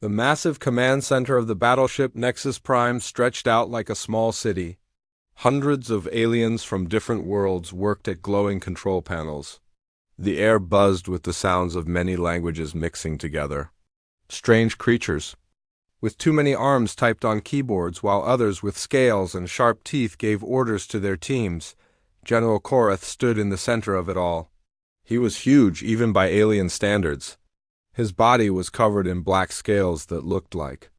The massive command center of the battleship Nexus Prime stretched out like a small city. Hundreds of aliens from different worlds worked at glowing control panels. The air buzzed with the sounds of many languages mixing together. Strange creatures, with too many arms typed on keyboards, while others with scales and sharp teeth gave orders to their teams. General Korath stood in the center of it all. He was huge, even by alien standards. His body was covered in black scales that looked like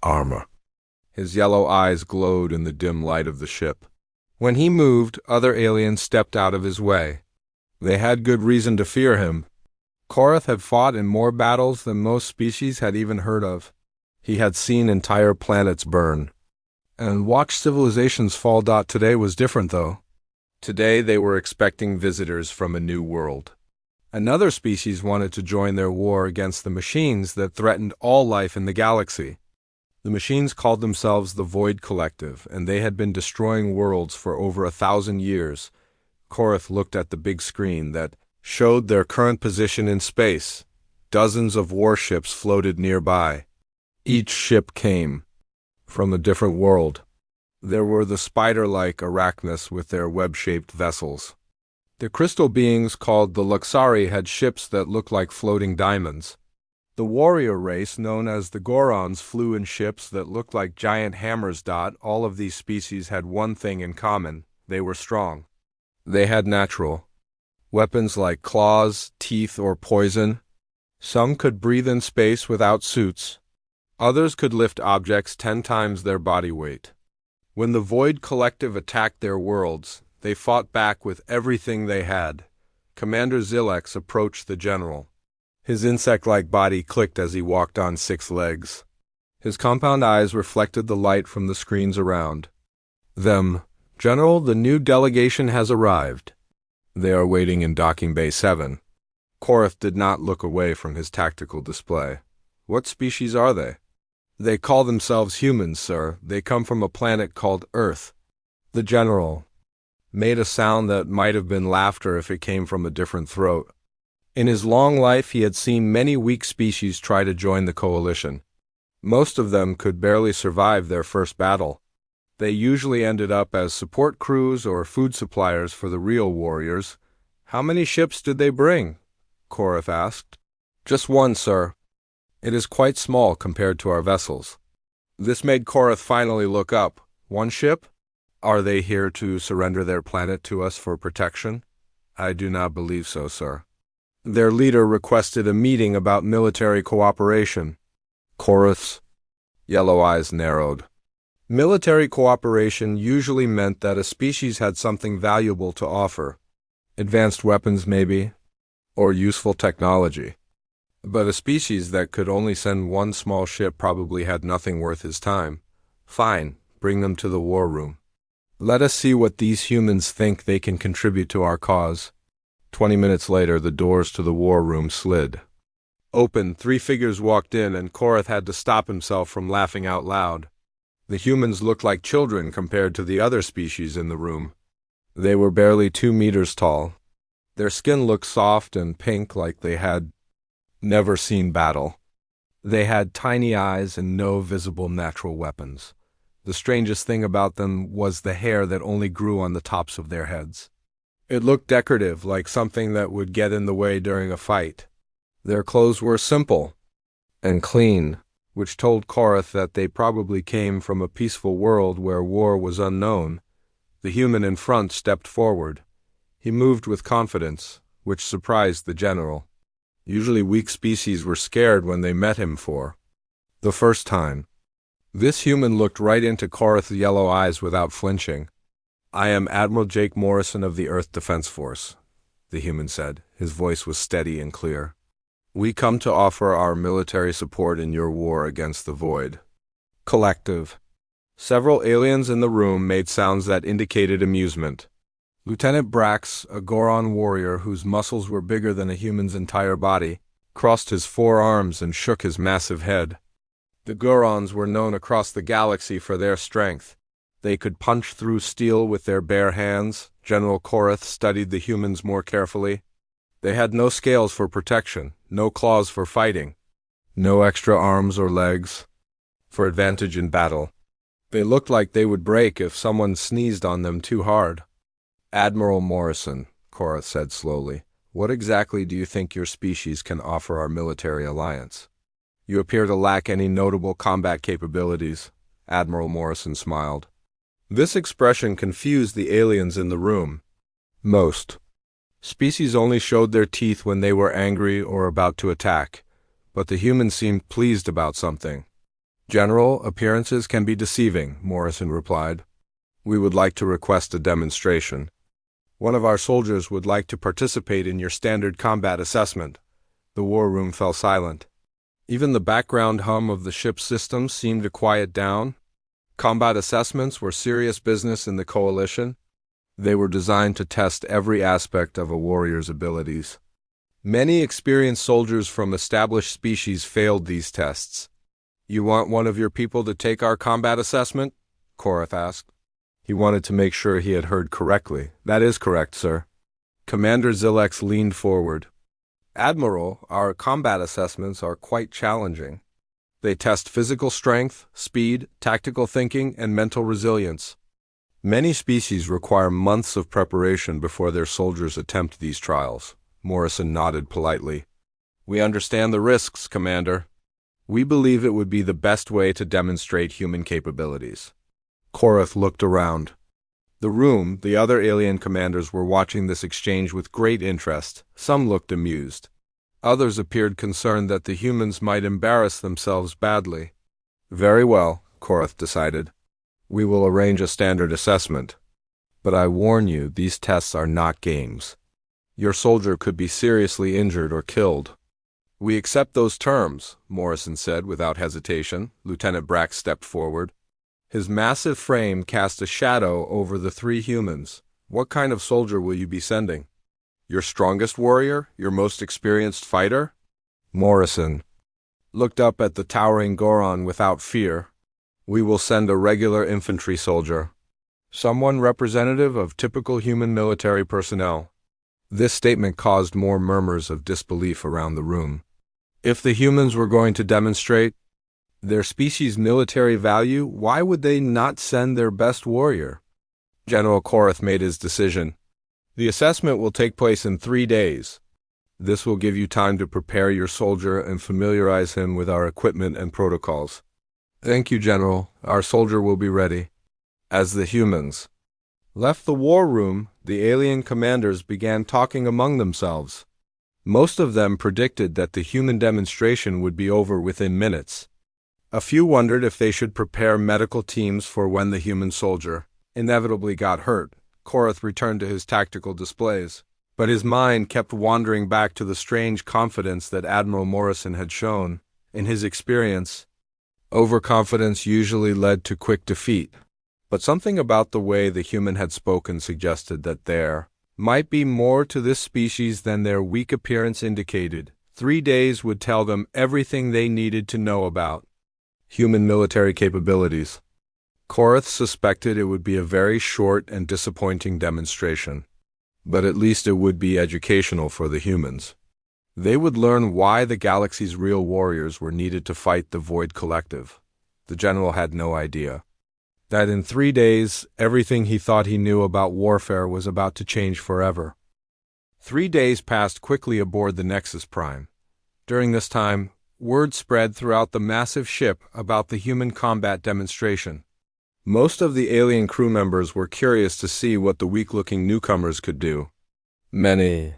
armor. His yellow eyes glowed in the dim light of the ship. When he moved, other aliens stepped out of his way. They had good reason to fear him. Korath had fought in more battles than most species had even heard of. He had seen entire planets burn and watched civilizations fall. Today was different, though. Today they were expecting visitors from a new world. Another species wanted to join their war against the machines that threatened all life in the galaxy. The machines called themselves the Void Collective, and they had been destroying worlds for over 1,000 years. Korath looked at the big screen that showed their current position in space. Dozens of warships floated nearby. Each ship came from a different world. There were the spider-like arachnids with their web-shaped vessels. The crystal beings called the Luxari had ships that looked like floating diamonds. The warrior race, known as the Gorons, flew in ships that looked like giant hammers. All of these species had one thing in common: they were strong. They had natural weapons like claws, teeth, or poison. Some could breathe in space without suits. Others could lift objects 10 times their body weight. When the Void Collective attacked their worlds, they fought back with everything they had. Commander Zilex approached the general. His insect-like body clicked as he walked on 6 legs. His compound eyes reflected the light from the screens around them. "General, the new delegation has arrived. They are waiting in Docking Bay 7. Korath did not look away from his tactical display. "What species are they?" "They call themselves humans, sir. They come from a planet called Earth." The general made a sound that might have been laughter if it came from a different throat. In his long life, he had seen many weak species try to join the coalition. Most of them could barely survive their first battle. They usually ended up as support crews or food suppliers for the real warriors. "How many ships did they bring?" Korath asked. "Just one, sir. It is quite small compared to our vessels." This made Korath finally look up. "One ship? Are they here to surrender their planet to us for protection?" "I do not believe so, sir. Their leader requested a meeting about military cooperation." Korath's yellow eyes narrowed. Military cooperation usually meant that a species had something valuable to offer. Advanced weapons, maybe, or useful technology. But a species that could only send one small ship probably had nothing worth his time. "Fine, bring them to the war room. Let us see what these humans think they can contribute to our cause." 20 minutes later, the doors to the war room slid open. 3 figures walked in, and Korath had to stop himself from laughing out loud. The humans looked like children compared to the other species in the room. They were barely 2 meters tall. Their skin looked soft and pink, like they had never seen battle. They had tiny eyes and no visible natural weapons. The strangest thing about them was the hair that only grew on the tops of their heads. It looked decorative, like something that would get in the way during a fight. Their clothes were simple and clean, which told Korath that they probably came from a peaceful world where war was unknown. The human in front stepped forward. He moved with confidence, which surprised the general. Usually weak species were scared when they met him for the first time. This human looked right into Korath's yellow eyes without flinching. "I am Admiral Jake Morrison of the Earth Defense Force," the human said. His voice was steady and clear. "We come to offer our military support in your war against the Void Collective." Several aliens in the room made sounds that indicated amusement. Lieutenant Brax, a Goron warrior whose muscles were bigger than a human's entire body, crossed his 4 arms and shook his massive head. The Gorons were known across the galaxy for their strength. They could punch through steel with their bare hands. General Korath studied the humans more carefully. They had no scales for protection, no claws for fighting, No extra arms or legs for advantage in battle. They looked like they would break if someone sneezed on them too hard. Admiral Morrison, Cora said slowly, what exactly do you think your species can offer our military alliance? You appear to lack any notable combat capabilities, Admiral Morrison smiled. This expression confused the aliens in the room. Most species only showed their teeth when they were angry or about to attack, but the humans seemed pleased about something. General, appearances can be deceiving, Morrison replied. We would like to request a demonstration. One of our soldiers would like to participate in your standard combat assessment. The war room fell silent. Even the background hum of the ship's systems seemed to quiet down. Combat assessments were serious business in the coalition. They were designed to test every aspect of a warrior's abilities. Many experienced soldiers from established species failed these tests. You want one of your people to take our combat assessment? Korath asked. He wanted to make sure he had heard correctly. That is correct, sir. Commander Zilex leaned forward. Admiral, our combat assessments are quite challenging. They test physical strength, speed, tactical thinking, and mental resilience. Many species require months of preparation before their soldiers attempt these trials. Morrison nodded politely. We understand the risks, Commander. We believe it would be the best way to demonstrate human capabilities. Korath looked around. The other alien commanders were watching this exchange with great interest. Some looked amused. Others appeared concerned that the humans might embarrass themselves badly. Very well, Korath decided. We will arrange a standard assessment. But I warn you, these tests are not games. Your soldier could be seriously injured or killed. We accept those terms, Morrison said without hesitation. Lieutenant Brack stepped forward. His massive frame cast a shadow over the three humans. What kind of soldier will you be sending? Your strongest warrior? Your most experienced fighter? Morrison looked up at the towering Goron without fear. We will send a regular infantry soldier. Someone representative of typical human military personnel. This statement caused more murmurs of disbelief around the room. If the humans were going to demonstrate their species' military value, why would they not send their best warrior? General Korath made his decision. The assessment will take place in 3 days. This will give you time to prepare your soldier and familiarize him with our equipment and protocols. Thank you, General. Our soldier will be ready. As the humans left the war room, the alien commanders began talking among themselves. Most of them predicted that the human demonstration would be over within minutes. A few wondered if they should prepare medical teams for when the human soldier inevitably got hurt. Korath returned to his tactical displays, but his mind kept wandering back to the strange confidence that Admiral Morrison had shown. In his experience, overconfidence usually led to quick defeat. But something about the way the human had spoken suggested that there might be more to this species than their weak appearance indicated. 3 days would tell them everything they needed to know about human military capabilities. Korath suspected it would be a very short and disappointing demonstration, but at least it would be educational for the humans. They would learn why the galaxy's real warriors were needed to fight the Void Collective. The general had no idea that in 3 days, everything he thought he knew about warfare was about to change forever. 3 days passed quickly aboard the Nexus Prime. During this time, word spread throughout the massive ship about the human combat demonstration. Most of the alien crew members were curious to see what the weak-looking newcomers could do. Many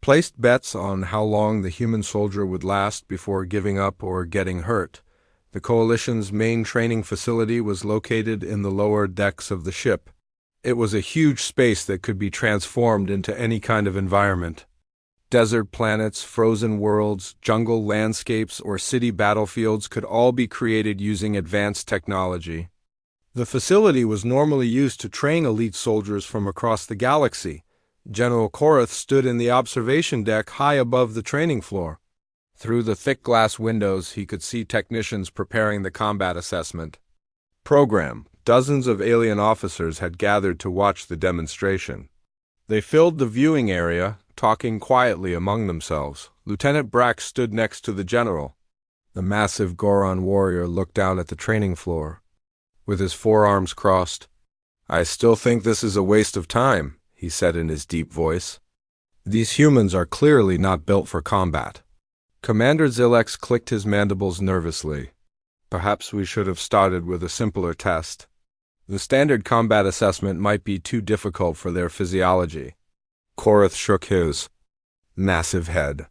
placed bets on how long the human soldier would last before giving up or getting hurt. The Coalition's main training facility was located in the lower decks of the ship. It was a huge space that could be transformed into any kind of environment. Desert planets, frozen worlds, jungle landscapes, or city battlefields could all be created using advanced technology. The facility was normally used to train elite soldiers from across the galaxy. General Korath stood in the observation deck high above the training floor. Through the thick glass windows, he could see technicians preparing the combat assessment program. Dozens of alien officers had gathered to watch the demonstration. They filled the viewing area, talking quietly among themselves. Lieutenant Brack stood next to the general. The massive Goron warrior looked down at the training floor. With his forearms crossed, "I still think this is a waste of time," he said in his deep voice. "These humans are clearly not built for combat." Commander Zilex clicked his mandibles nervously. "Perhaps we should have started with a simpler test. The standard combat assessment might be too difficult for their physiology." Korath shook his massive head.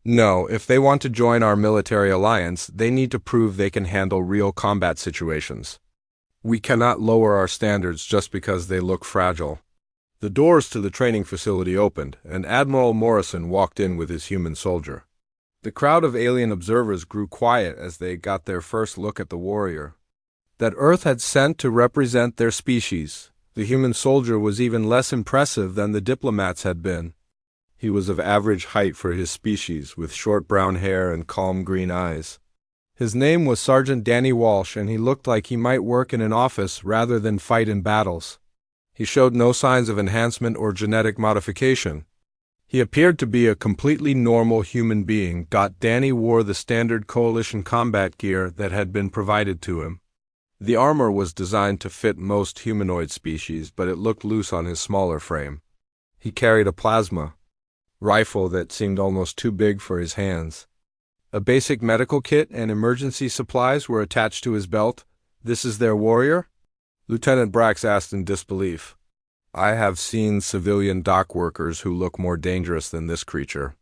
"No, if they want to join our military alliance, they need to prove they can handle real combat situations. We cannot lower our standards just because they look fragile." The doors to the training facility opened, and Admiral Morrison walked in with his human soldier. The crowd of alien observers grew quiet as they got their first look at the warrior that Earth had sent to represent their species. The human soldier was even less impressive than the diplomats had been. He was of average height for his species, with short brown hair and calm green eyes. His name was Sergeant Danny Walsh, and he looked like he might work in an office rather than fight in battles. He showed no signs of enhancement or genetic modification. He appeared to be a completely normal human being. Danny wore the standard coalition combat gear that had been provided to him. The armor was designed to fit most humanoid species, but it looked loose on his smaller frame. He carried a plasma rifle that seemed almost too big for his hands. A basic medical kit and emergency supplies were attached to his belt. "This is their warrior?" Lieutenant Brax asked in disbelief. "I have seen civilian dock workers who look more dangerous than this creature."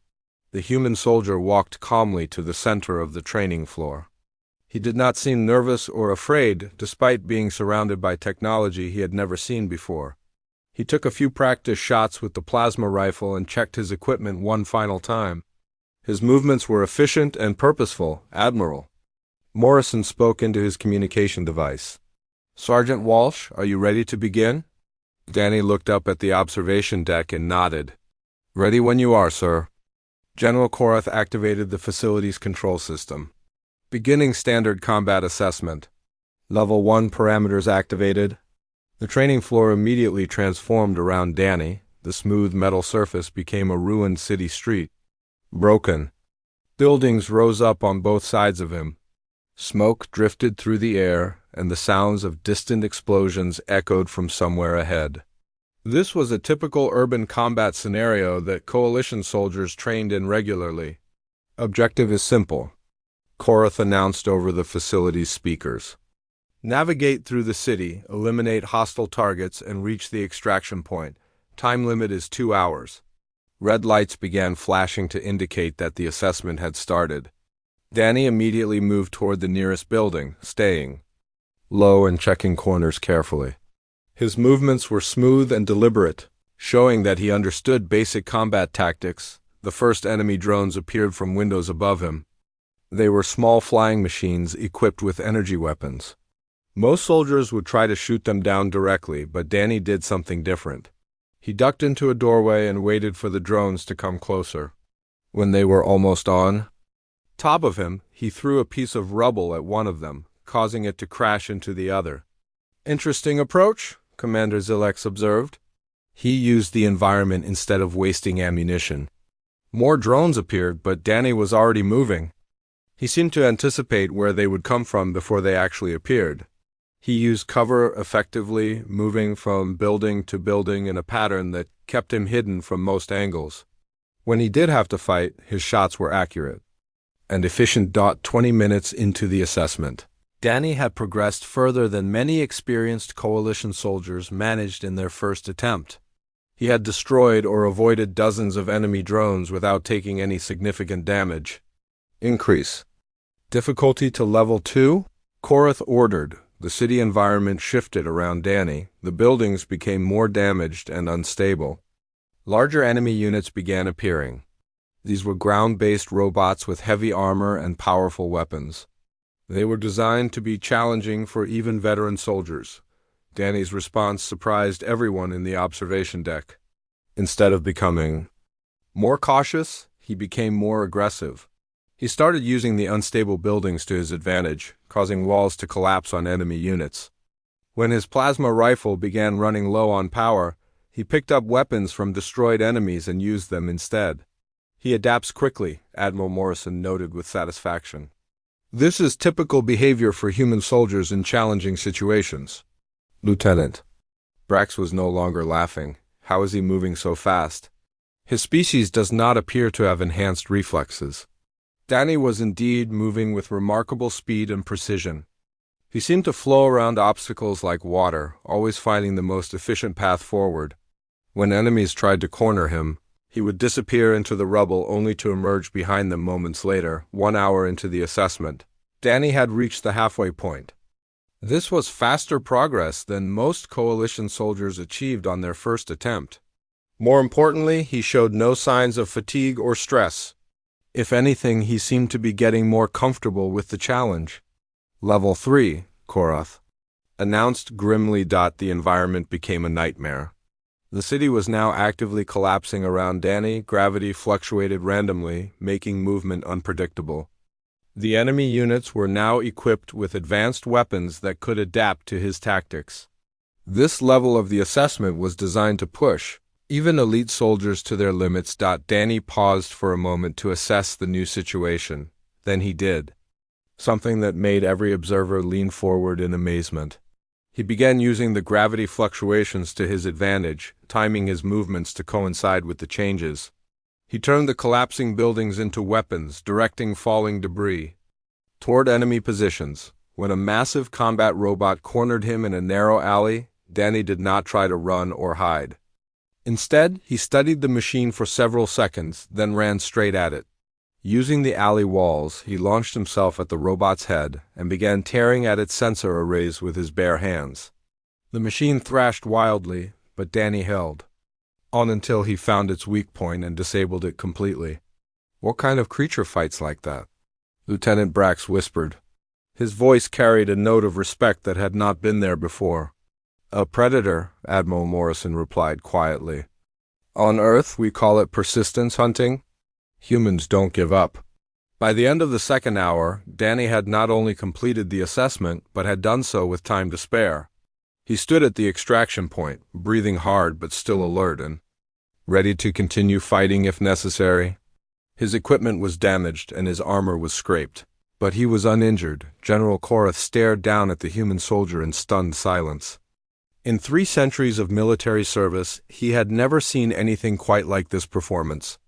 The human soldier walked calmly to the center of the training floor. He did not seem nervous or afraid, despite being surrounded by technology he had never seen before. He took a few practice shots with the plasma rifle and checked his equipment one final time. His movements were efficient and purposeful. "Admiral." Morrison spoke into his communication device. "Sergeant Walsh, are you ready to begin?" Danny looked up at the observation deck and nodded. "Ready when you are, sir." General Korath activated the facility's control system. Beginning standard combat assessment. Level 1 parameters activated. The training floor immediately transformed around Danny. The smooth metal surface became a ruined city street. Broken buildings rose up on both sides of him. Smoke drifted through the air, and the sounds of distant explosions echoed from somewhere ahead. This was a typical urban combat scenario that coalition soldiers trained in regularly. "Objective is simple," Korath announced over the facility's speakers. "Navigate through the city, eliminate hostile targets, and reach the extraction point. Time limit is 2 hours." Red lights began flashing to indicate that the assessment had started. Danny immediately moved toward the nearest building, staying low and checking corners carefully. His movements were smooth and deliberate, showing that he understood basic combat tactics. The first enemy drones appeared from windows above him. They were small flying machines equipped with energy weapons. Most soldiers would try to shoot them down directly, but Danny did something different. He ducked into a doorway and waited for the drones to come closer. When they were almost on top of him, he threw a piece of rubble at one of them, causing it to crash into the other. "Interesting approach," Commander Zilex observed. He used the environment instead of wasting ammunition. More drones appeared, but Danny was already moving. He seemed to anticipate where they would come from before they actually appeared. He used cover effectively, moving from building to building in a pattern that kept him hidden from most angles. When he did have to fight, his shots were accurate and efficient. 20 minutes into the assessment, Danny had progressed further than many experienced coalition soldiers managed in their first attempt. He had destroyed or avoided dozens of enemy drones without taking any significant damage. "Increase difficulty to level 2, Korath ordered. The city environment shifted around Danny. The buildings became more damaged and unstable. Larger enemy units began appearing. These were ground-based robots with heavy armor and powerful weapons. They were designed to be challenging for even veteran soldiers. Danny's response surprised everyone in the observation deck. Instead of becoming more cautious, he became more aggressive. He started using the unstable buildings to his advantage, causing walls to collapse on enemy units. When his plasma rifle began running low on power, he picked up weapons from destroyed enemies and used them instead. "He adapts quickly," Admiral Morrison noted with satisfaction. This is typical behavior for human soldiers in challenging situations. Lieutenant. Brax was no longer laughing. How is he moving so fast? His species does not appear to have enhanced reflexes. Danny was indeed moving with remarkable speed and precision. He seemed to flow around obstacles like water, always finding the most efficient path forward. When enemies tried to corner him, he would disappear into the rubble only to emerge behind them moments later, 1 hour into the assessment. Danny had reached the halfway point. This was faster progress than most coalition soldiers achieved on their first attempt. More importantly, he showed no signs of fatigue or stress. If anything, he seemed to be getting more comfortable with the challenge. Level 3, Korath announced grimly. The environment became a nightmare. The city was now actively collapsing around Danny. Gravity fluctuated randomly, making movement unpredictable. The enemy units were now equipped with advanced weapons that could adapt to his tactics. This level of the assessment was designed to push even elite soldiers to their limits. Danny paused for a moment to assess the new situation. Then he did something that made every observer lean forward in amazement. He began using the gravity fluctuations to his advantage, timing his movements to coincide with the changes. He turned the collapsing buildings into weapons, directing falling debris toward enemy positions. When a massive combat robot cornered him in a narrow alley, Danny did not try to run or hide. Instead, he studied the machine for several seconds, then ran straight at it. Using the alley walls, he launched himself at the robot's head and began tearing at its sensor arrays with his bare hands. The machine thrashed wildly, but Danny held on until he found its weak point and disabled it completely. What kind of creature fights like that? Lieutenant Brax whispered. His voice carried a note of respect that had not been there before. A predator, Admiral Morrison replied quietly. On Earth, we call it persistence hunting. Humans don't give up. By the end of the second hour, Danny had not only completed the assessment, but had done so with time to spare. He stood at the extraction point, breathing hard but still alert and ready to continue fighting if necessary. His equipment was damaged and his armor was scraped, but he was uninjured. General Korath stared down at the human soldier in stunned silence. In 3 centuries of military service, he had never seen anything quite like this performance.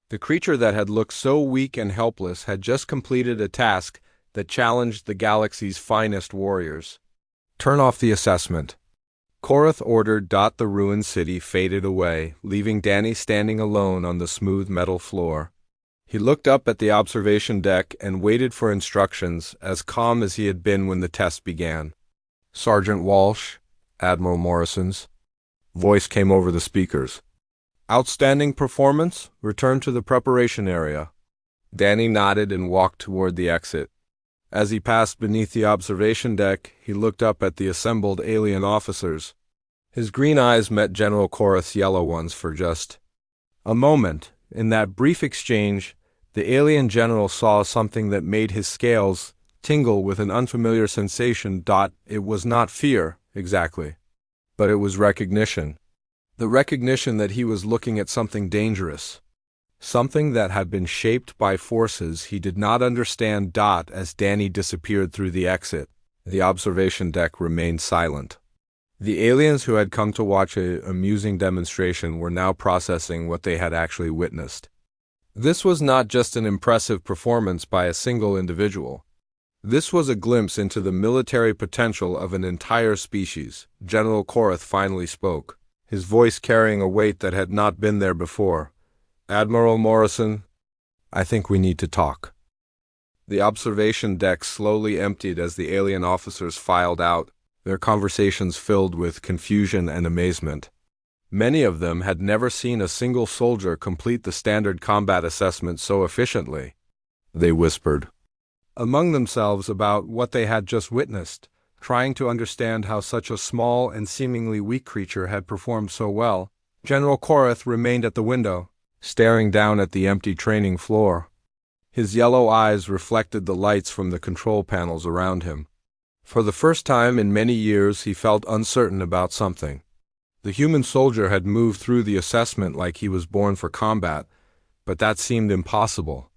The creature that had looked so weak and helpless had just completed a task that challenged the galaxy's finest warriors. Turn off the assessment. Korath ordered. The ruined city faded away, leaving Danny standing alone on the smooth metal floor. He looked up at the observation deck and waited for instructions, as calm as he had been when the test began. Sergeant Walsh, Admiral Morrison's voice came over the speakers. Outstanding performance. Return to the preparation area. Danny nodded and walked toward the exit. As he passed beneath the observation deck, he looked up at the assembled alien officers. His green eyes met General Korath's yellow ones for just a moment. In that brief exchange, the alien general saw something that made his scales tingle with an unfamiliar sensation. It was not fear, exactly, but it was recognition. The recognition that he was looking at something dangerous. Something that had been shaped by forces he did not understand. As Danny disappeared through the exit, the observation deck remained silent. The aliens who had come to watch an amusing demonstration were now processing what they had actually witnessed. This was not just an impressive performance by a single individual. This was a glimpse into the military potential of an entire species. General Korath finally spoke, his voice carrying a weight that had not been there before. Admiral Morrison, I think we need to talk. The observation deck slowly emptied as the alien officers filed out, their conversations filled with confusion and amazement. Many of them had never seen a single soldier complete the standard combat assessment so efficiently. They whispered among themselves about what they had just witnessed, trying to understand how such a small and seemingly weak creature had performed so well. General Korath remained at the window, staring down at the empty training floor. His yellow eyes reflected the lights from the control panels around him. For the first time in many years, he felt uncertain about something. The human soldier had moved through the assessment like he was born for combat, but that seemed impossible.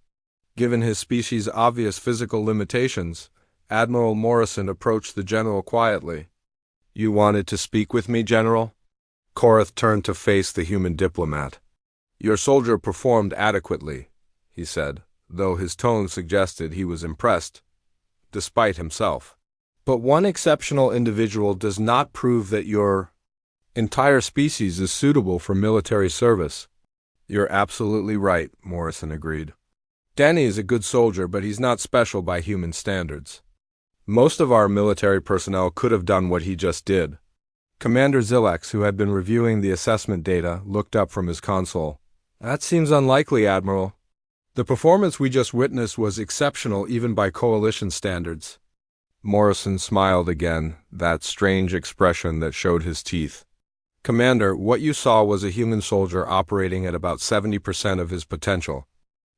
Given his species' obvious physical limitations, Admiral Morrison approached the general quietly. "You wanted to speak with me, General?" Korath turned to face the human diplomat. "Your soldier performed adequately," he said, though his tone suggested he was impressed, despite himself. "But one exceptional individual does not prove that your entire species is suitable for military service." "You're absolutely right," Morrison agreed. "Danny is a good soldier, but he's not special by human standards. Most of our military personnel could have done what he just did." Commander Zilex, who had been reviewing the assessment data, looked up from his console. "That seems unlikely, Admiral. The performance we just witnessed was exceptional even by Coalition standards." Morrison smiled again, that strange expression that showed his teeth. "Commander, what you saw was a human soldier operating at about 70% of his potential.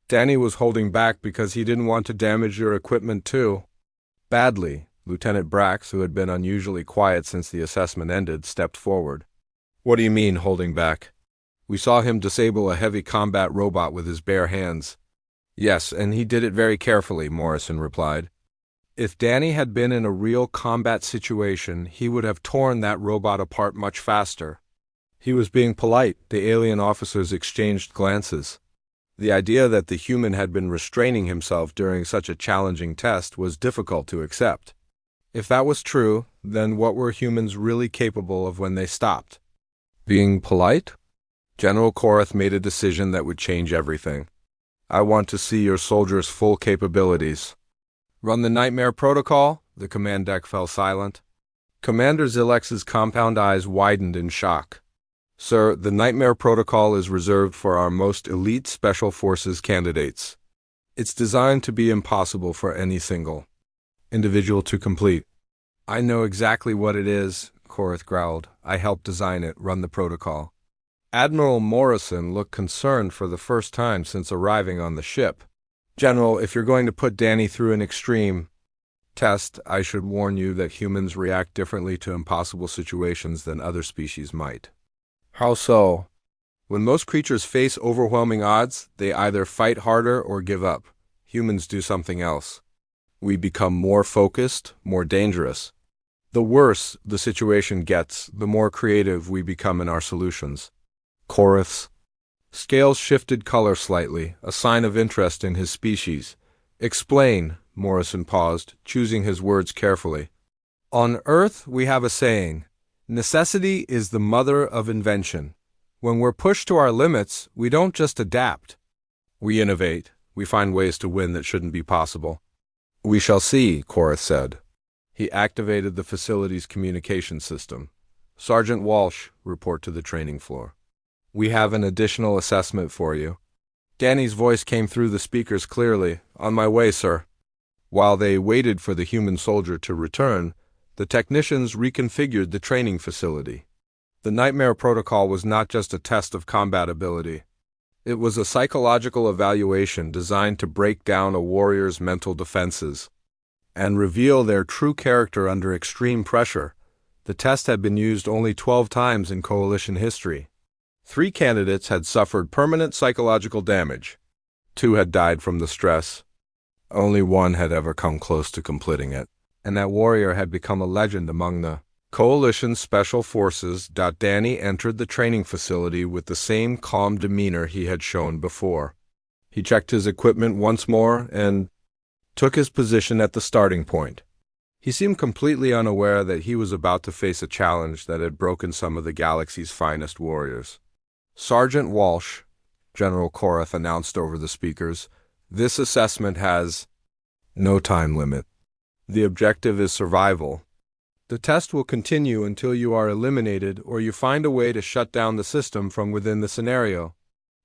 Danny was holding back because he didn't want to damage your equipment too." "Badly." Lieutenant Brax, who had been unusually quiet since the assessment ended, stepped forward. "What do you mean, holding back?" "We saw him disable a heavy combat robot with his bare hands." "Yes, and he did it very carefully," Morrison replied. "If Danny had been in a real combat situation, he would have torn that robot apart much faster." He was being polite. The alien officers exchanged glances. The idea that the human had been restraining himself during such a challenging test was difficult to accept. If that was true, then what were humans really capable of when they stopped? Being polite? General Korath made a decision that would change everything. "I want to see your soldiers' full capabilities." "Run the Nightmare Protocol?" The command deck fell silent. Commander Zilex's compound eyes widened in shock. "Sir, the Nightmare Protocol is reserved for our most elite Special Forces candidates. It's designed to be impossible for any single individual to complete." "I know exactly what it is," Korath growled. "I helped design it, run the protocol." Admiral Morrison looked concerned for the first time since arriving on the ship. "General, if you're going to put Danny through an extreme test, I should warn you that humans react differently to impossible situations than other species might." "How so?" "When most creatures face overwhelming odds, they either fight harder or give up. Humans do something else. We become more focused, more dangerous. The worse the situation gets, the more creative we become in our solutions." Korath's scales shifted color slightly, a sign of interest in his species. "Explain," Morrison paused, choosing his words carefully. "On Earth, we have a saying, 'Necessity is the mother of invention.' When we're pushed to our limits, we don't just adapt. We innovate. We find ways to win that shouldn't be possible." "We shall see," Korath said. He activated the facility's communication system. "Sergeant Walsh, report to the training floor. We have an additional assessment for you." Danny's voice came through the speakers clearly. "On my way, sir." While they waited for the human soldier to return, the technicians reconfigured the training facility. The Nightmare Protocol was not just a test of combat ability. It was a psychological evaluation designed to break down a warrior's mental defenses and reveal their true character under extreme pressure. The test had been used only 12 times in Coalition history. 3 candidates had suffered permanent psychological damage. 2 had died from the stress. Only 1 had ever come close to completing it, and that warrior had become a legend among the Coalition Special Forces. Danny entered the training facility with the same calm demeanor he had shown before. He checked his equipment once more and took his position at the starting point. He seemed completely unaware that he was about to face a challenge that had broken some of the galaxy's finest warriors. "Sergeant Walsh," General Korath announced over the speakers, "this assessment has no time limit. The objective is survival. The test will continue until you are eliminated or you find a way to shut down the system from within the scenario."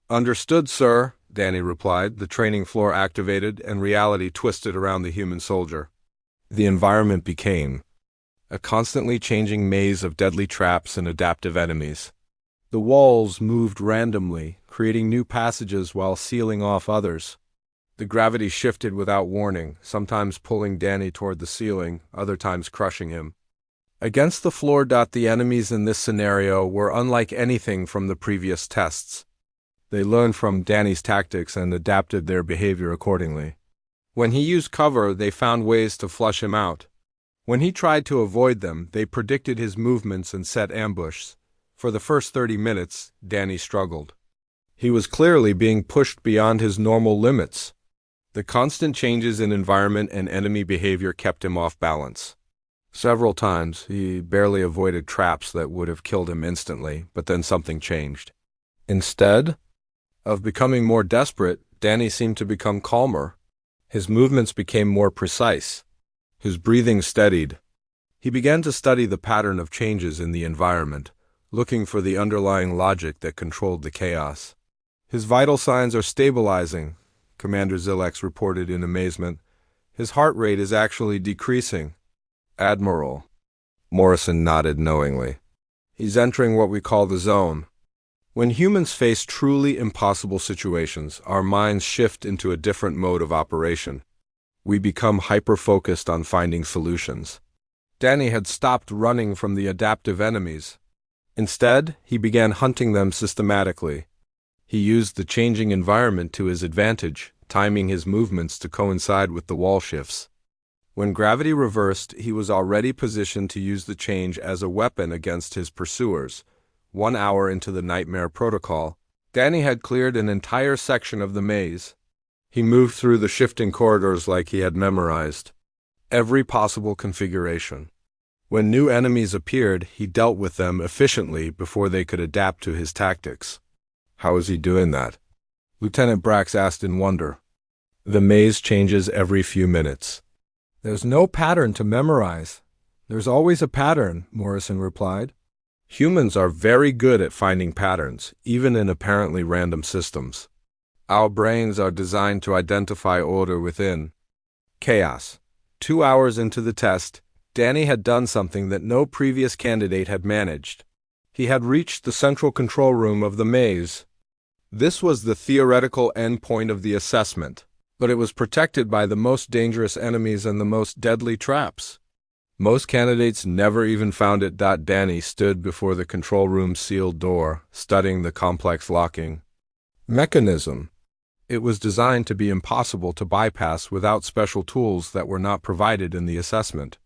"Understood, sir," Danny replied. The training floor activated and reality twisted around the human soldier. The environment became a constantly changing maze of deadly traps and adaptive enemies. The walls moved randomly, creating new passages while sealing off others. The gravity shifted without warning, sometimes pulling Danny toward the ceiling, other times crushing him. Against the floor. The enemies in this scenario were unlike anything from the previous tests. They learned from Danny's tactics and adapted their behavior accordingly. When he used cover, they found ways to flush him out. When he tried to avoid them, they predicted his movements and set ambushes. For the first 30 minutes, Danny struggled. He was clearly being pushed beyond his normal limits. The constant changes in environment and enemy behavior kept him off balance. Several times, he barely avoided traps that would have killed him instantly, but then something changed. Instead of becoming more desperate, Danny seemed to become calmer. His movements became more precise. His breathing steadied. He began to study the pattern of changes in the environment, looking for the underlying logic that controlled the chaos. His vital signs are stabilizing, Commander Zilex reported in amazement. His heart rate is actually decreasing. Admiral. Morrison nodded knowingly. He's entering what we call the zone. When humans face truly impossible situations, our minds shift into a different mode of operation. We become hyper-focused on finding solutions. Danny had stopped running from the adaptive enemies. Instead, he began hunting them systematically. He used the changing environment to his advantage, timing his movements to coincide with the wall shifts. When gravity reversed, he was already positioned to use the change as a weapon against his pursuers. 1 hour into the Nightmare Protocol, Danny had cleared an entire section of the maze. He moved through the shifting corridors like he had memorized every possible configuration. When new enemies appeared, he dealt with them efficiently before they could adapt to his tactics. How is he doing that? Lieutenant Brax asked in wonder. The maze changes every few minutes. There's no pattern to memorize. There's always a pattern, Morrison replied. Humans are very good at finding patterns, even in apparently random systems. Our brains are designed to identify order within chaos. 2 hours into the test, Danny had done something that no previous candidate had managed. He had reached the central control room of the maze. This was the theoretical endpoint of the assessment, but it was protected by the most dangerous enemies and the most deadly traps. Most candidates never even found it. Danny stood before the control room's sealed door, studying the complex locking mechanism. It was designed to be impossible to bypass without special tools that were not provided in the assessment.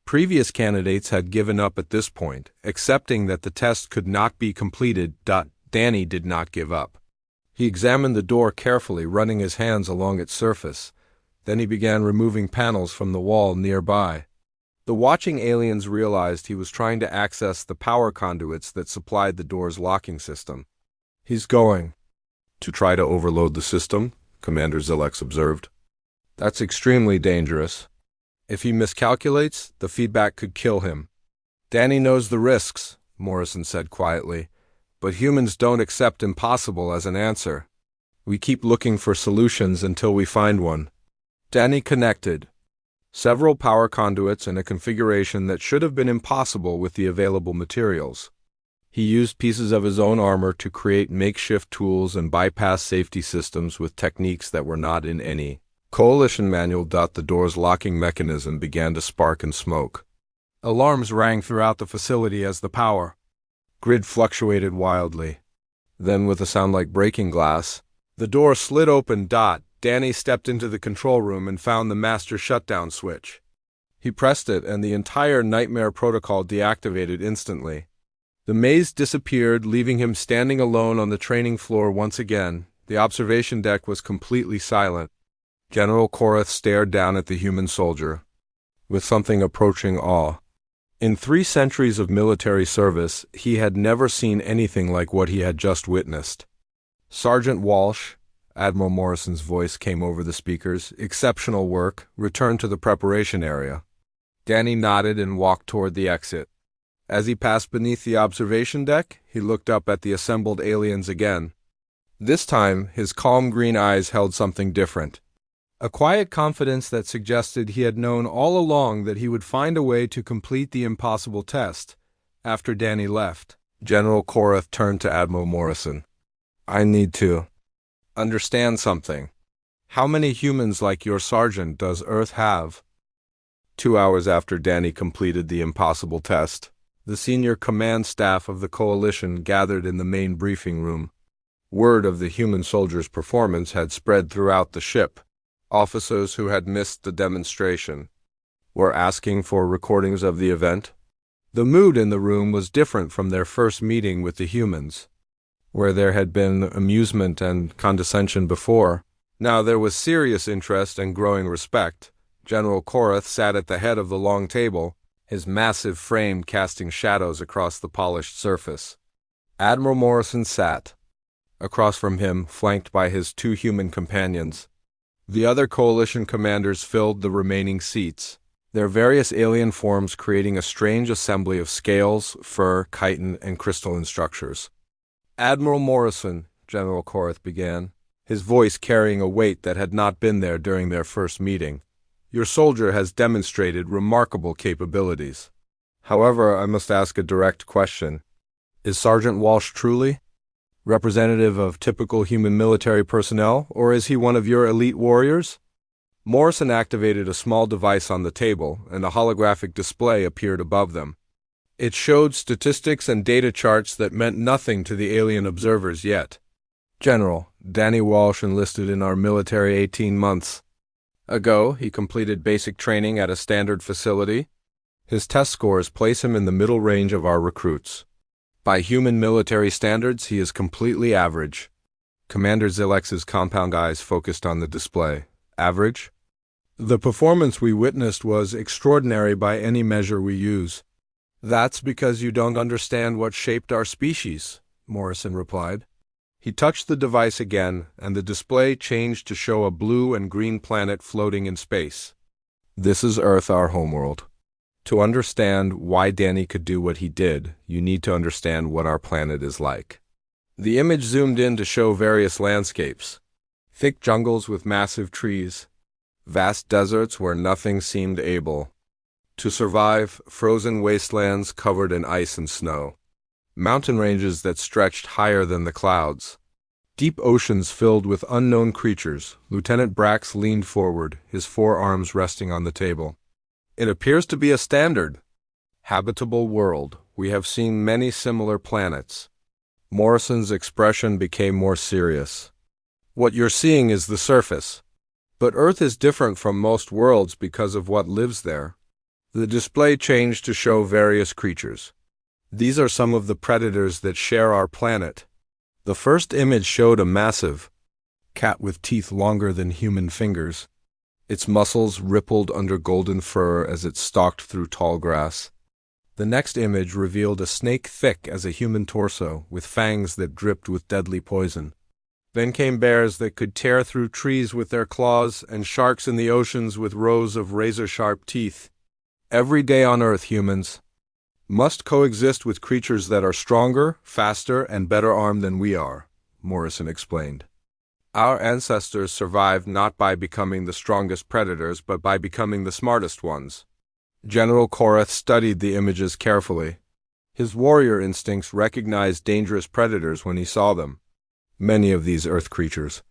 Previous candidates had given up at this point, accepting that the test could not be completed. Danny did not give up. He examined the door carefully, running his hands along its surface. Then he began removing panels from the wall nearby. The watching aliens realized he was trying to access the power conduits that supplied the door's locking system. He's going to try to overload the system, Commander Zilex observed. That's extremely dangerous. If he miscalculates, the feedback could kill him. Danny knows the risks, Morrison said quietly. But humans don't accept impossible as an answer. We keep looking for solutions until we find one. Danny connected several power conduits in a configuration that should have been impossible with the available materials. He used pieces of his own armor to create makeshift tools and bypass safety systems with techniques that were not in any Coalition manual. The door's locking mechanism began to spark and smoke. Alarms rang throughout the facility as the power grid fluctuated wildly. Then, with a sound like breaking glass, the door slid open. Danny stepped into the control room and found the master shutdown switch. He pressed it, and the entire Nightmare Protocol deactivated instantly. The maze disappeared, leaving him standing alone on the training floor once again. The observation deck was completely silent. General Korath stared down at the human soldier with something approaching awe. In 3 centuries of military service, he had never seen anything like what he had just witnessed. Sergeant Walsh, Admiral Morrison's voice came over the speakers. Exceptional work. Return to the preparation area. Danny nodded and walked toward the exit. As he passed beneath the observation deck, he looked up at the assembled aliens again. This time, his calm green eyes held something different. A quiet confidence that suggested he had known all along that he would find a way to complete the impossible test. After Danny left, General Korath turned to Admiral Morrison. I need to understand something. How many humans like your sergeant does Earth have? 2 hours after Danny completed the impossible test, the senior command staff of the Coalition gathered in the main briefing room. Word of the human soldiers' performance had spread throughout the ship. Officers who had missed the demonstration were asking for recordings of the event. The mood in the room was different from their first meeting with the humans, where there had been amusement and condescension before. Now there was serious interest and growing respect. General Korath sat at the head of the long table, his massive frame casting shadows across the polished surface. Admiral Morrison sat across from him, flanked by his two human companions. The other coalition commanders filled the remaining seats, their various alien forms creating a strange assembly of scales, fur, chitin, and crystalline structures. Admiral Morrison, General Korath began, his voice carrying a weight that had not been there during their first meeting. Your soldier has demonstrated remarkable capabilities. However, I must ask a direct question. Is Sergeant Walsh truly representative of typical human military personnel, or is he one of your elite warriors? Morrison activated a small device on the table, and a holographic display appeared above them. It showed statistics and data charts that meant nothing to the alien observers yet. General, Danny Walsh enlisted in our military 18 months ago. He completed basic training at a standard facility. His test scores place him in the middle range of our recruits. By human military standards, he is completely average. Commander Zilex's compound eyes focused on the display. Average? The performance we witnessed was extraordinary by any measure we use. That's because you don't understand what shaped our species, Morrison replied. He touched the device again, and the display changed to show a blue and green planet floating in space. This is Earth, our homeworld. To understand why Danny could do what he did, you need to understand what our planet is like. The image zoomed in to show various landscapes. Thick jungles with massive trees, vast deserts where nothing seemed able to survive, frozen wastelands covered in ice and snow, mountain ranges that stretched higher than the clouds, deep oceans filled with unknown creatures. Lieutenant Brax leaned forward, his forearms resting on the table. It appears to be a standard, habitable world. We have seen many similar planets. Morrison's expression became more serious. What you're seeing is the surface. But Earth is different from most worlds because of what lives there. The display changed to show various creatures. These are some of the predators that share our planet. The first image showed a massive cat with teeth longer than human fingers. Its muscles rippled under golden fur as it stalked through tall grass. The next image revealed a snake thick as a human torso, with fangs that dripped with deadly poison. Then came bears that could tear through trees with their claws, and sharks in the oceans with rows of razor-sharp teeth. Every day on Earth, humans must coexist with creatures that are stronger, faster, and better armed than we are, Morrison explained. Our ancestors survived not by becoming the strongest predators, but by becoming the smartest ones. General Korath studied the images carefully. His warrior instincts recognized dangerous predators when he saw them. Many of these Earth creatures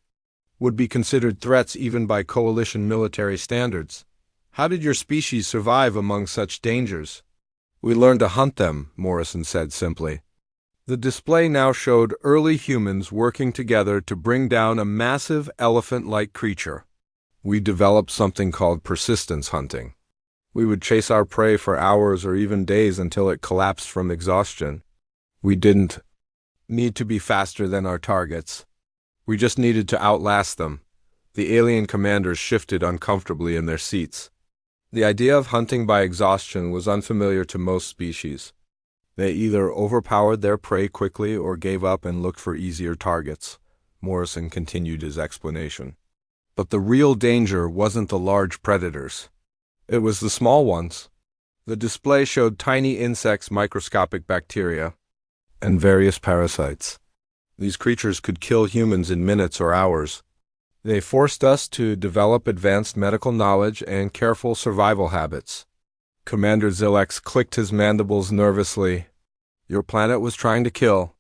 would be considered threats even by coalition military standards. How did your species survive among such dangers? We learned to hunt them, Morrison said simply. The display now showed early humans working together to bring down a massive elephant-like creature. We developed something called persistence hunting. We would chase our prey for hours or even days until it collapsed from exhaustion. We didn't need to be faster than our targets. We just needed to outlast them. The alien commanders shifted uncomfortably in their seats. The idea of hunting by exhaustion was unfamiliar to most species. They either overpowered their prey quickly or gave up and looked for easier targets. Morrison continued his explanation. But the real danger wasn't the large predators. It was the small ones. The display showed tiny insects, microscopic bacteria, and various parasites. These creatures could kill humans in minutes or hours. They forced us to develop advanced medical knowledge and careful survival habits. Commander Zilex clicked his mandibles nervously. Your planet was trying to kill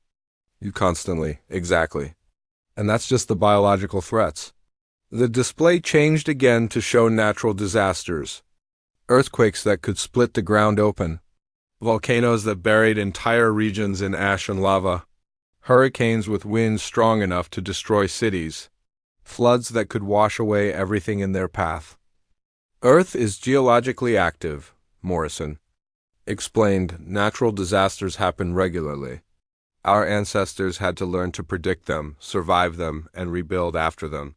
you constantly, exactly. And that's just the biological threats. The display changed again to show natural disasters. Earthquakes that could split the ground open. Volcanoes that buried entire regions in ash and lava. hurricanes with winds strong enough to destroy cities, floods that could wash away everything in their path. Earth is geologically active, Morrison explained. Natural disasters happen regularly. Our ancestors had to learn to predict them, survive them, and rebuild after them.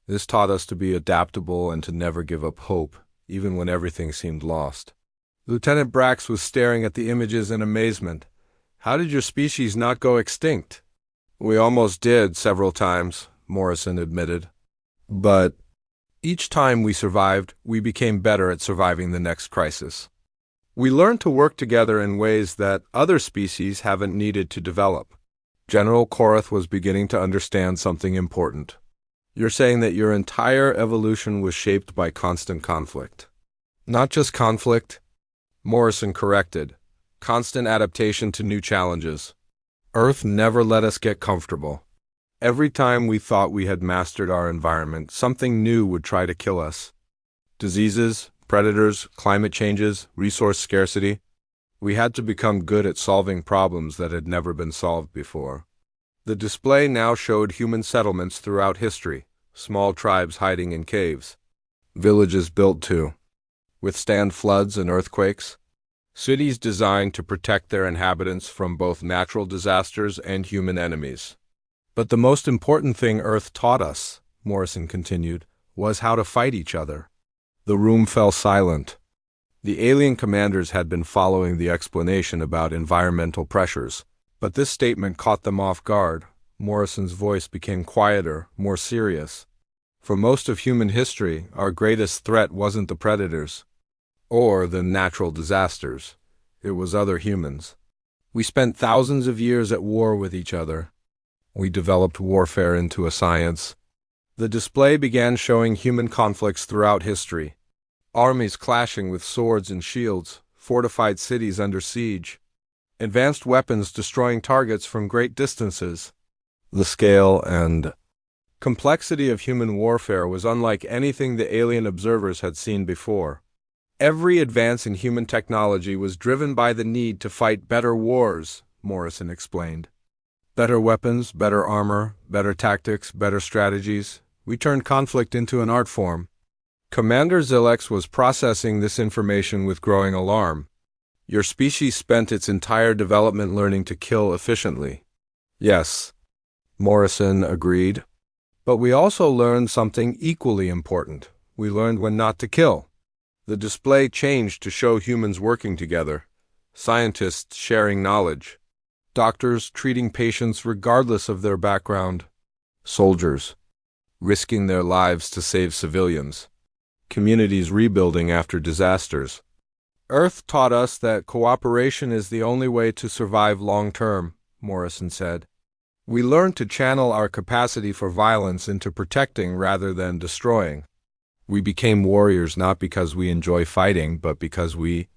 This taught us to be adaptable and to never give up hope, even when everything seemed lost. Lieutenant Brax was staring at the images in amazement. How did your species not go extinct? We almost did several times, Morrison admitted. But each time we survived, we became better at surviving the next crisis. We learned to work together in ways that other species haven't needed to develop. General Korath was beginning to understand something important. You're saying that your entire evolution was shaped by constant conflict. Not just conflict, Morrison corrected. Constant adaptation to new challenges. Earth never let us get comfortable. Every time we thought we had mastered our environment, something new would try to kill us. Diseases, predators, climate changes, resource scarcity. We had to become good at solving problems that had never been solved before. The display now showed human settlements throughout history, small tribes hiding in caves, villages built to withstand floods and earthquakes, cities designed to protect their inhabitants from both natural disasters and human enemies. But the most important thing Earth taught us, Morrison continued, was how to fight each other. The room fell silent. The alien commanders had been following the explanation about environmental pressures, but this statement caught them off guard. Morrison's voice became quieter, more serious. For most of human history, our greatest threat wasn't the predators or the natural disasters. It was other humans. We spent thousands of years at war with each other. We developed warfare into a science. The display began showing human conflicts throughout history. Armies clashing with swords and shields, fortified cities under siege, advanced weapons destroying targets from great distances. The scale and complexity of human warfare was unlike anything the alien observers had seen before. Every advance in human technology was driven by the need to fight better wars, Morrison explained. Better weapons, better armor, better tactics, better strategies. We turned conflict into an art form. Commander Zilex was processing this information with growing alarm. Your species spent its entire development learning to kill efficiently. Yes, Morrison agreed. But we also learned something equally important. We learned when not to kill. The display changed to show humans working together, scientists sharing knowledge, doctors treating patients regardless of their background, soldiers risking their lives to save civilians, communities rebuilding after disasters. Earth taught us that cooperation is the only way to survive long-term, Morrison said. We learned to channel our capacity for violence into protecting rather than destroying. We became warriors not because we enjoy fighting, but because we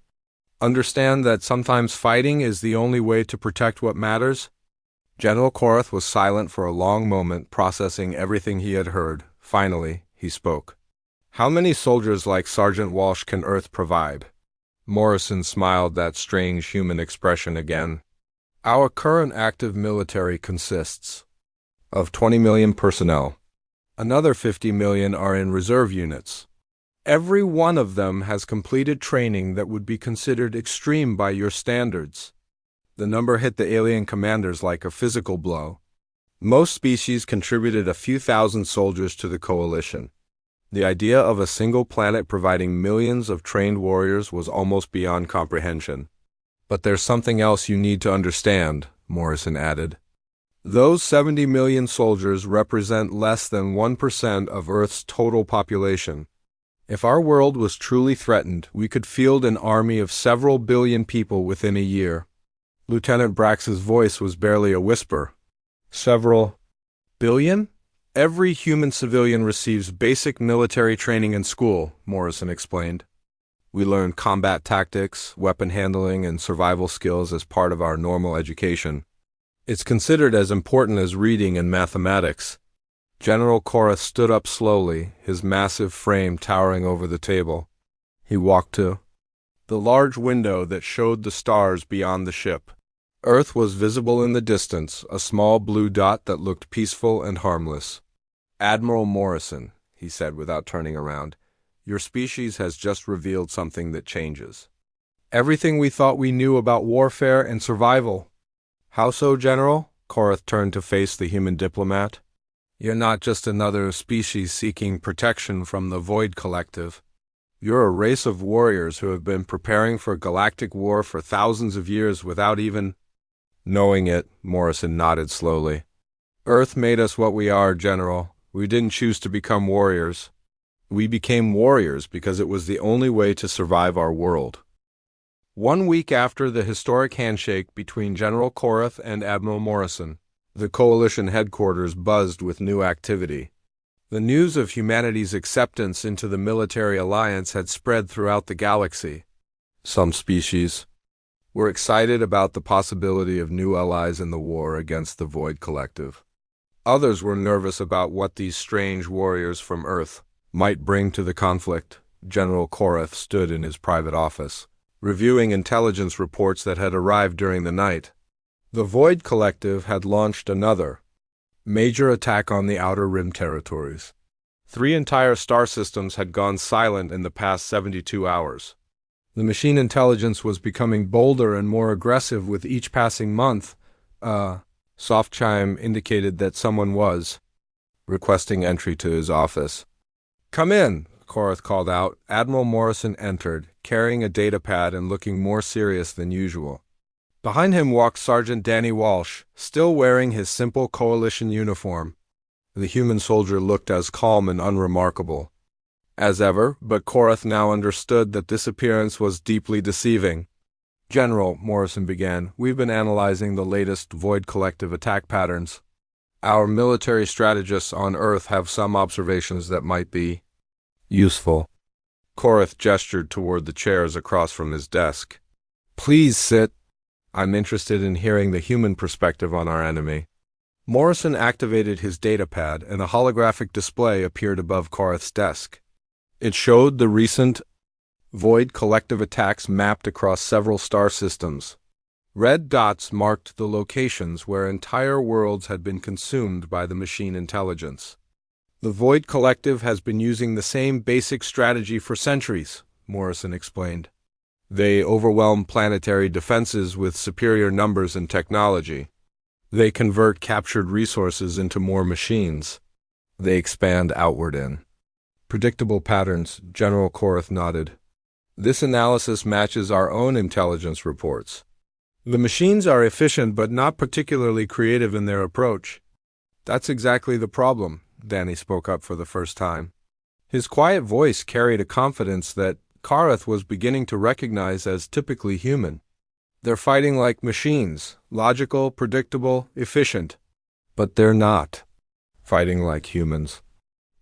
understand that sometimes fighting is the only way to protect what matters. General Korath was silent for a long moment, processing everything he had heard. Finally, he spoke. How many soldiers like Sergeant Walsh can Earth provide? Morrison smiled that strange human expression again. Our current active military consists of 20 million personnel. Another 50 million are in reserve units. Every one of them has completed training that would be considered extreme by your standards. The number hit the alien commanders like a physical blow. Most species contributed a few thousand soldiers to the coalition. The idea of a single planet providing millions of trained warriors was almost beyond comprehension. But there's something else you need to understand, Morrison added. Those 70 million soldiers represent less than 1% of Earth's total population. If our world was truly threatened, we could field an army of several billion people within a year. Lieutenant Brax's voice was barely a whisper. Several billion? Every human civilian receives basic military training in school, Morrison explained. We learn combat tactics, weapon handling, and survival skills as part of our normal education. It's considered as important as reading and mathematics. General Korath stood up slowly, his massive frame towering over the table. He walked to the large window that showed the stars beyond the ship. Earth was visible in the distance, a small blue dot that looked peaceful and harmless. "Admiral Morrison," he said without turning around, "your species has just revealed something that changes everything we thought we knew about warfare and survival." "How so, General?" Korath turned to face the human diplomat. "You're not just another species seeking protection from the Void Collective. You're a race of warriors who have been preparing for galactic war for thousands of years without even knowing it." Morrison nodded slowly. "Earth made us what we are, General. We didn't choose to become warriors. We became warriors because it was the only way to survive our world." 1 week after the historic handshake between General Korath and Admiral Morrison, the Coalition headquarters buzzed with new activity. The news of humanity's acceptance into the military alliance had spread throughout the galaxy. Some species were excited about the possibility of new allies in the war against the Void Collective. Others were nervous about what these strange warriors from Earth might bring to the conflict. General Korath stood in his private office, reviewing intelligence reports that had arrived during the night. The Void Collective had launched another major attack on the Outer Rim territories. 3 entire star systems had gone silent in the past 72 hours. The machine intelligence was becoming bolder and more aggressive with each passing month. Soft chime indicated that someone was requesting entry to his office. "Come in," Korath called out. Admiral Morrison entered, carrying a datapad and looking more serious than usual. Behind him walked Sergeant Danny Walsh, still wearing his simple Coalition uniform. The human soldier looked as calm and unremarkable as ever, but Korath now understood that this appearance was deeply deceiving. "General," Morrison began, "we've been analyzing the latest Void Collective attack patterns. Our military strategists on Earth have some observations that might be useful." Korath gestured toward the chairs across from his desk. "Please sit. I'm interested in hearing the human perspective on our enemy." Morrison activated his datapad, and a holographic display appeared above Korath's desk. It showed the recent Void Collective attacks mapped across several star systems. Red dots marked the locations where entire worlds had been consumed by the machine intelligence. "The Void Collective has been using the same basic strategy for centuries," Morrison explained. "They overwhelm planetary defenses with superior numbers and technology. They convert captured resources into more machines. They expand outward in predictable patterns." General Korath nodded. "This analysis matches our own intelligence reports. The machines are efficient but not particularly creative in their approach." "That's exactly the problem," Danny spoke up for the first time. His quiet voice carried a confidence that Korath was beginning to recognize as typically human. "They're fighting like machines, logical, predictable, efficient. But they're not fighting like humans."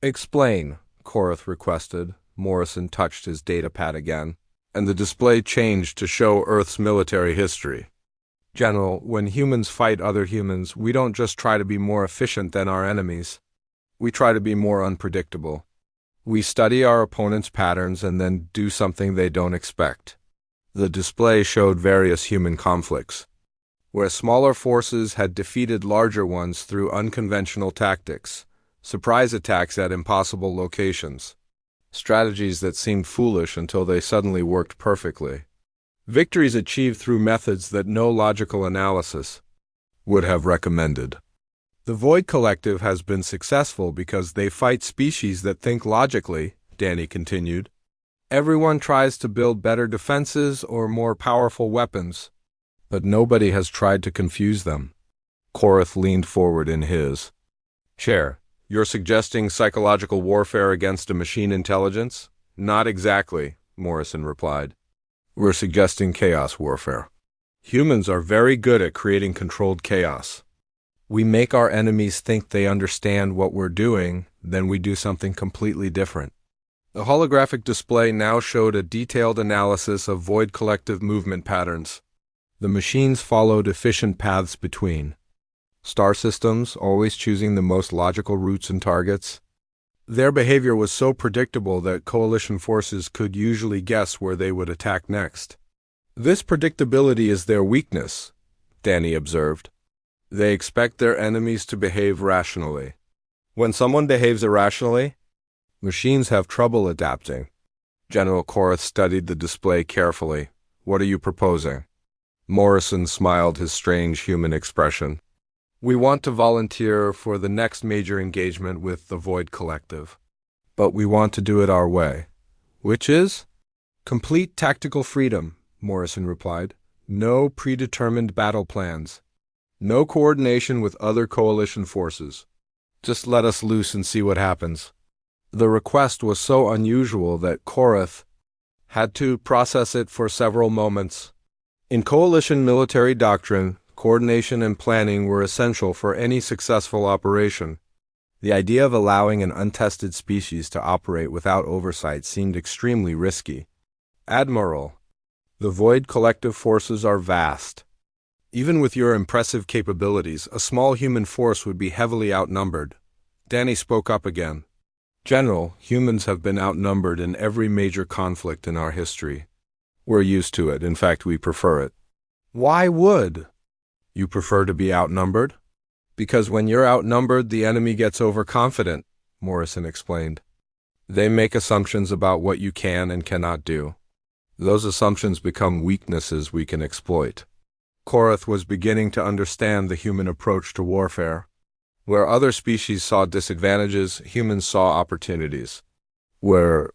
"Explain," Korath requested. Morrison touched his datapad again, and the display changed to show Earth's military history. "General, when humans fight other humans, we don't just try to be more efficient than our enemies. We try to be more unpredictable. We study our opponent's patterns and then do something they don't expect." The display showed various human conflicts, where smaller forces had defeated larger ones through unconventional tactics, surprise attacks at impossible locations, strategies that seemed foolish until they suddenly worked perfectly. Victories achieved through methods that no logical analysis would have recommended. "The Void Collective has been successful because they fight species that think logically," Danny continued. "Everyone tries to build better defenses or more powerful weapons, but nobody has tried to confuse them." Korath leaned forward in his chair. "You're suggesting psychological warfare against a machine intelligence?" "Not exactly," Morrison replied. "We're suggesting chaos warfare. Humans are very good at creating controlled chaos. We make our enemies think they understand what we're doing, then we do something completely different." The holographic display now showed a detailed analysis of Void Collective movement patterns. The machines followed efficient paths between star systems, always choosing the most logical routes and targets. Their behavior was so predictable that Coalition forces could usually guess where they would attack next. "This predictability is their weakness," Danny observed. They expect their enemies to behave rationally. When someone behaves irrationally, machines have trouble adapting. General Korath studied the display carefully. What are you proposing? Morrison smiled his strange human expression. We want to volunteer for the next major engagement with the Void Collective. But we want to do it our way. Which is? Complete tactical freedom, Morrison replied. No predetermined battle plans. No coordination with other coalition forces. Just let us loose and see what happens. The request was so unusual that Korath had to process it for several moments. In coalition military doctrine, coordination and planning were essential for any successful operation. The idea of allowing an untested species to operate without oversight seemed extremely risky. Admiral, the Void Collective forces are vast. Even with your impressive capabilities, a small human force would be heavily outnumbered. Danny spoke up again. General, humans have been outnumbered in every major conflict in our history. We're used to it. In fact, we prefer it. Why would you prefer to be outnumbered? Because when you're outnumbered, the enemy gets overconfident, Morrison explained. They make assumptions about what you can and cannot do. Those assumptions become weaknesses we can exploit. Korath was beginning to understand the human approach to warfare. Where other species saw disadvantages, humans saw opportunities. Where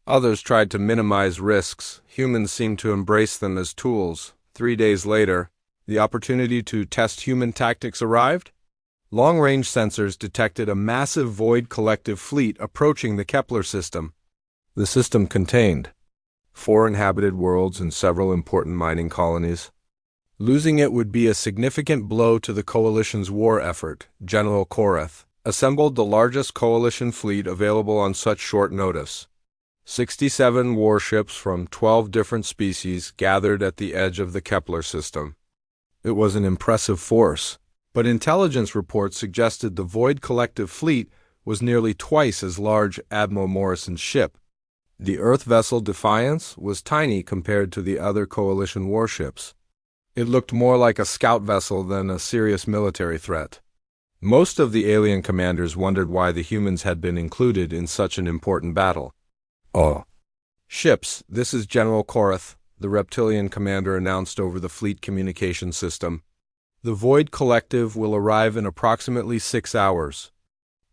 others tried to minimize risks, humans seemed to embrace them as tools. 3 days later, the opportunity to test human tactics arrived. Long-range sensors detected a massive Void Collective fleet approaching the Kepler system. The system contained 4 inhabited worlds and several important mining colonies. Losing it would be a significant blow to the Coalition's war effort. General Korath assembled the largest Coalition fleet available on such short notice. 67 warships from 12 different species gathered at the edge of the Kepler system. It was an impressive force, but intelligence reports suggested the Void Collective fleet was nearly twice as large as Admiral Morrison's ship. The Earth vessel Defiance was tiny compared to the other Coalition warships. It looked more like a scout vessel than a serious military threat. Most of the alien commanders wondered why the humans had been included in such an important battle. Oh. Ships, this is General Korath, the reptilian commander announced over the fleet communication system. The Void Collective will arrive in approximately 6 hours.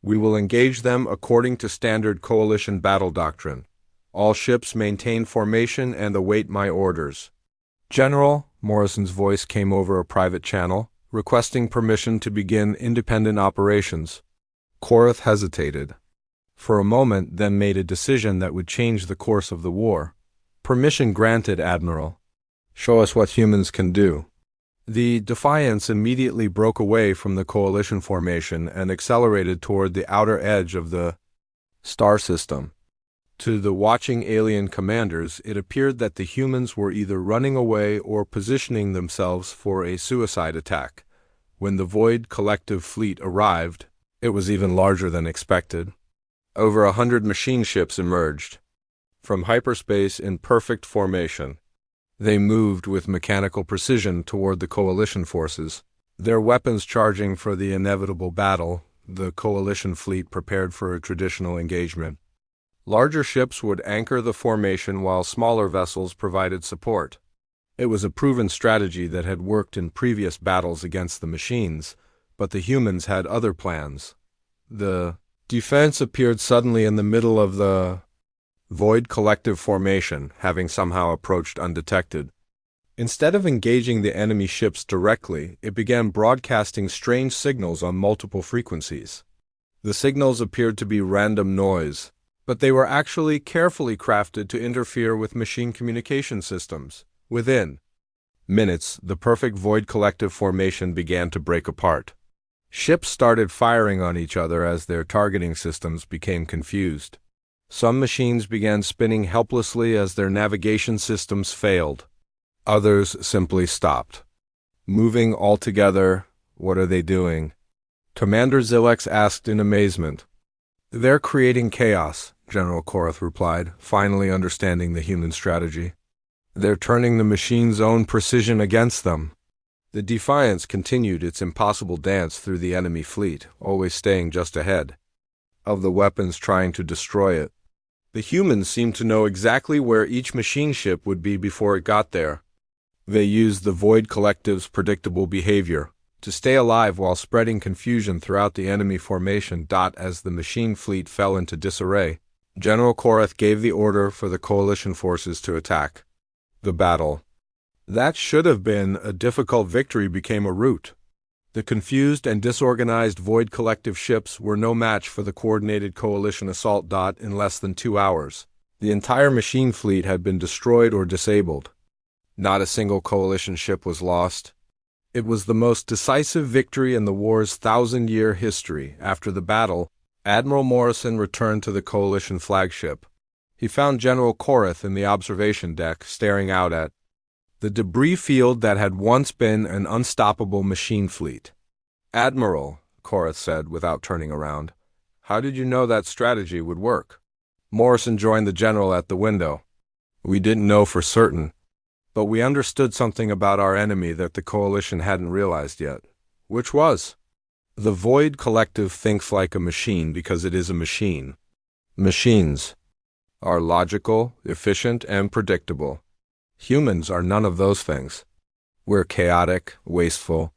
We will engage them according to standard Coalition battle doctrine. All ships maintain formation and await my orders. General, Morrison's voice came over a private channel, requesting permission to begin independent operations. Korath hesitated. For a moment, then made a decision that would change the course of the war. Permission granted, Admiral. Show us what humans can do. The Defiance immediately broke away from the Coalition formation and accelerated toward the outer edge of the star system. To the watching alien commanders, it appeared that the humans were either running away or positioning themselves for a suicide attack. When the Void Collective fleet arrived, it was even larger than expected. Over 100 machine ships emerged from hyperspace in perfect formation. They moved with mechanical precision toward the Coalition forces, their weapons charging for the inevitable battle. The Coalition fleet prepared for a traditional engagement. Larger ships would anchor the formation while smaller vessels provided support. It was a proven strategy that had worked in previous battles against the machines, but the humans had other plans. The Defense appeared suddenly in the middle of the Void Collective formation, having somehow approached undetected. Instead of engaging the enemy ships directly, it began broadcasting strange signals on multiple frequencies. The signals appeared to be random noise, but they were actually carefully crafted to interfere with machine communication systems. Within minutes, the perfect Void Collective formation began to break apart. Ships started firing on each other as their targeting systems became confused. Some machines began spinning helplessly as their navigation systems failed. Others simply stopped. Moving altogether, what are they doing? Commander Zilex asked in amazement. They're creating chaos, General Korath replied, finally understanding the human strategy. They're turning the machine's own precision against them. The Defiance continued its impossible dance through the enemy fleet, always staying just ahead of the weapons trying to destroy it. The humans seemed to know exactly where each machine ship would be before it got there. They used the Void Collective's predictable behavior to stay alive while spreading confusion throughout the enemy formation. As the machine fleet fell into disarray, General Korath gave the order for the coalition forces to attack. The battle that should have been a difficult victory became a rout. The confused and disorganized Void Collective ships were no match for the coordinated coalition assault. In less than 2 hours, the entire machine fleet had been destroyed or disabled. Not a single coalition ship was lost. It was the most decisive victory in the war's 1,000-year history. After the battle, Admiral Morrison returned to the coalition flagship. He found General Korath in the observation deck, staring out at the debris field that had once been an unstoppable machine fleet. "Admiral," Korath said without turning around, "how did you know that strategy would work?" Morrison joined the general at the window. "We didn't know for certain, but we understood something about our enemy that the coalition hadn't realized yet." "Which was?" "The Void Collective thinks like a machine because it is a machine. Machines are logical, efficient, and predictable. Humans are none of those things. We're chaotic, wasteful,